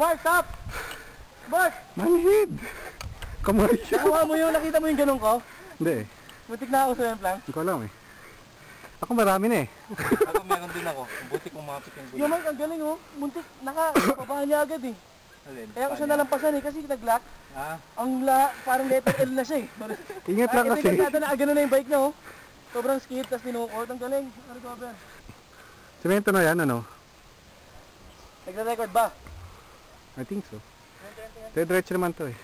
Mark, stop! Mark! Manhid! Kamay siya! Nakuha mo yung, nakita mo yung ganun ko? Hindi. Butik na ako sa yung plan. Hindi ko alam eh. Ako marami na eh. Ako meron din ako. Buti kung mapit yung Yung Mike, ang galing oh. Muntik, nakapabahan niya agad eh. Alin? Kaya ko siya nalampasan eh, kasi nag-lock. Ah? Parang letter L na siya eh. Ingat lang kasi. Ito yung na agano na yung bike niya oh. Sobrang skid, tapos tinukot. Ang galing. Ano ko ba? Semento na yan, ano? Nagre-record ba? I think so. Diretso naman to eh.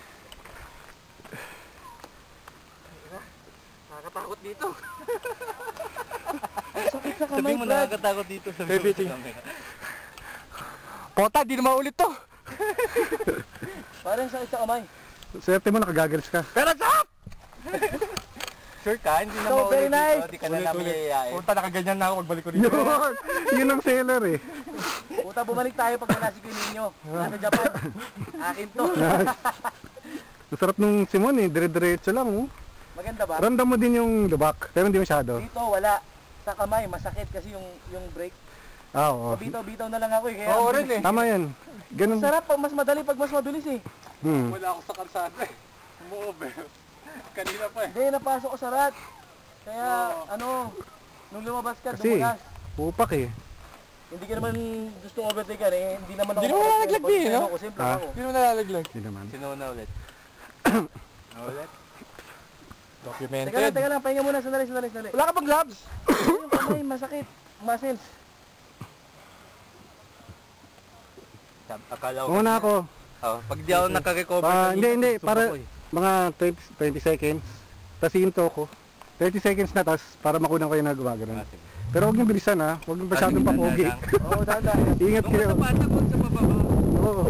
Nakakatakot dito. Sakit sa kamay, Sabihin mo Brad. nakakatakot dito. Sabihin mo sa kamay. Pota, di na maulit to! Parang sakit sa kamay. Swerte mo, nakagagalis ka. Pero stop! Sure ka? Hindi na So, maulit very nice. dito. Di ka na namin yayayain. Puta, nakaganyan na ako, magbalik ko rin. Yun ang seller eh. Puta, bumalik tayo pag wala si Kininyo. Nasa Japan. Akin to. Masarap nung Simon eh, dire-diretso lang oh. Maganda ba? Ramdam mo din yung lubak, pero hindi masyado. Dito, wala. Sa kamay, masakit kasi yung brake. Ah, oo. Bitaw-bitaw na lang ako eh. Kaya Oo rin eh. Tama yan. Ganun. Sarap pag mas madali, pag mas mabilis eh. Wala ako sa kalsada eh. Umu-over. Kanina pa eh. Hindi, napasok ko sa rat. Kaya, nung lumabas ka, Kasi, dumulas. pupak eh. Hindi ka naman gustong overtaker eh. Hindi naman ako. Hindi naman nalaglag din, no? Ako, simple Ah. ako. Hindi mo nalalaglag. Hindi naman. Sino na ulit? Ulit? Teka lang, pahinga muna. Sandali. Wala ka bang gloves? Yung kamay, masakit. Muscles. Akala ko. Una ako. Oh, pag di ako nakarecover. Hindi. Para mga 20 seconds. Tapos hinto ko. 30 seconds na, tapos para makunan ko yung nagawa ganun. Pero huwag niyong bilisan ha. Huwag niyong masyadong papogi. Oo, dada. Ingat kayo. Nung sa patakot sa bababa. Oo.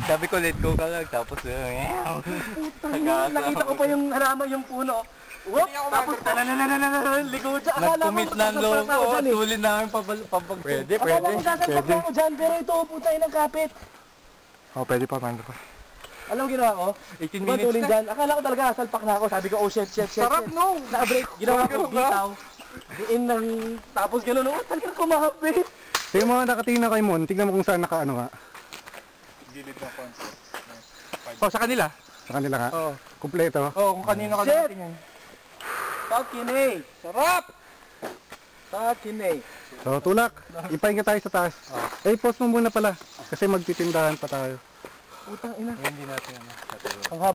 Sabi ko let go ka lang. Tapos Nakita ko pa yung halaman, yung puno. Whoop! Tapos, likod siya. Akala ko nag-commit na ang loob ko. dyan eh. Tulin namin papag... Pwede, Akala ko sasalpak na ako dyan, pero ito upo tayo ng kapit. Oh, pwede pa. Alam mo ginawa ko? 18 Diba minutes tuling na. dyan? Akala ko talaga salpak na ako. Sabi ko, oh shit. Sarap, no? Naka-break. Ginawa ko, Sarap ba? bitaw. Diin ng... Tapos gano'n, oh, talagang kumahapit. Yung mga nakatingin na kay Mon, tignan mo kung saan nakaano nga. Gilid ng konti. Oh, sa kanila? Sa kanila nga. Oo. Kumpleto. Oo, kung kanino ka Shit! nakatingin. Fucking A. Sarap! Fucking A. So, tulak. Ipahinga tayo sa taas. Eh, pause mo muna pala. Kasi magtitindahan pa tayo. Putang ina. Hindi natin ano. Ang haba.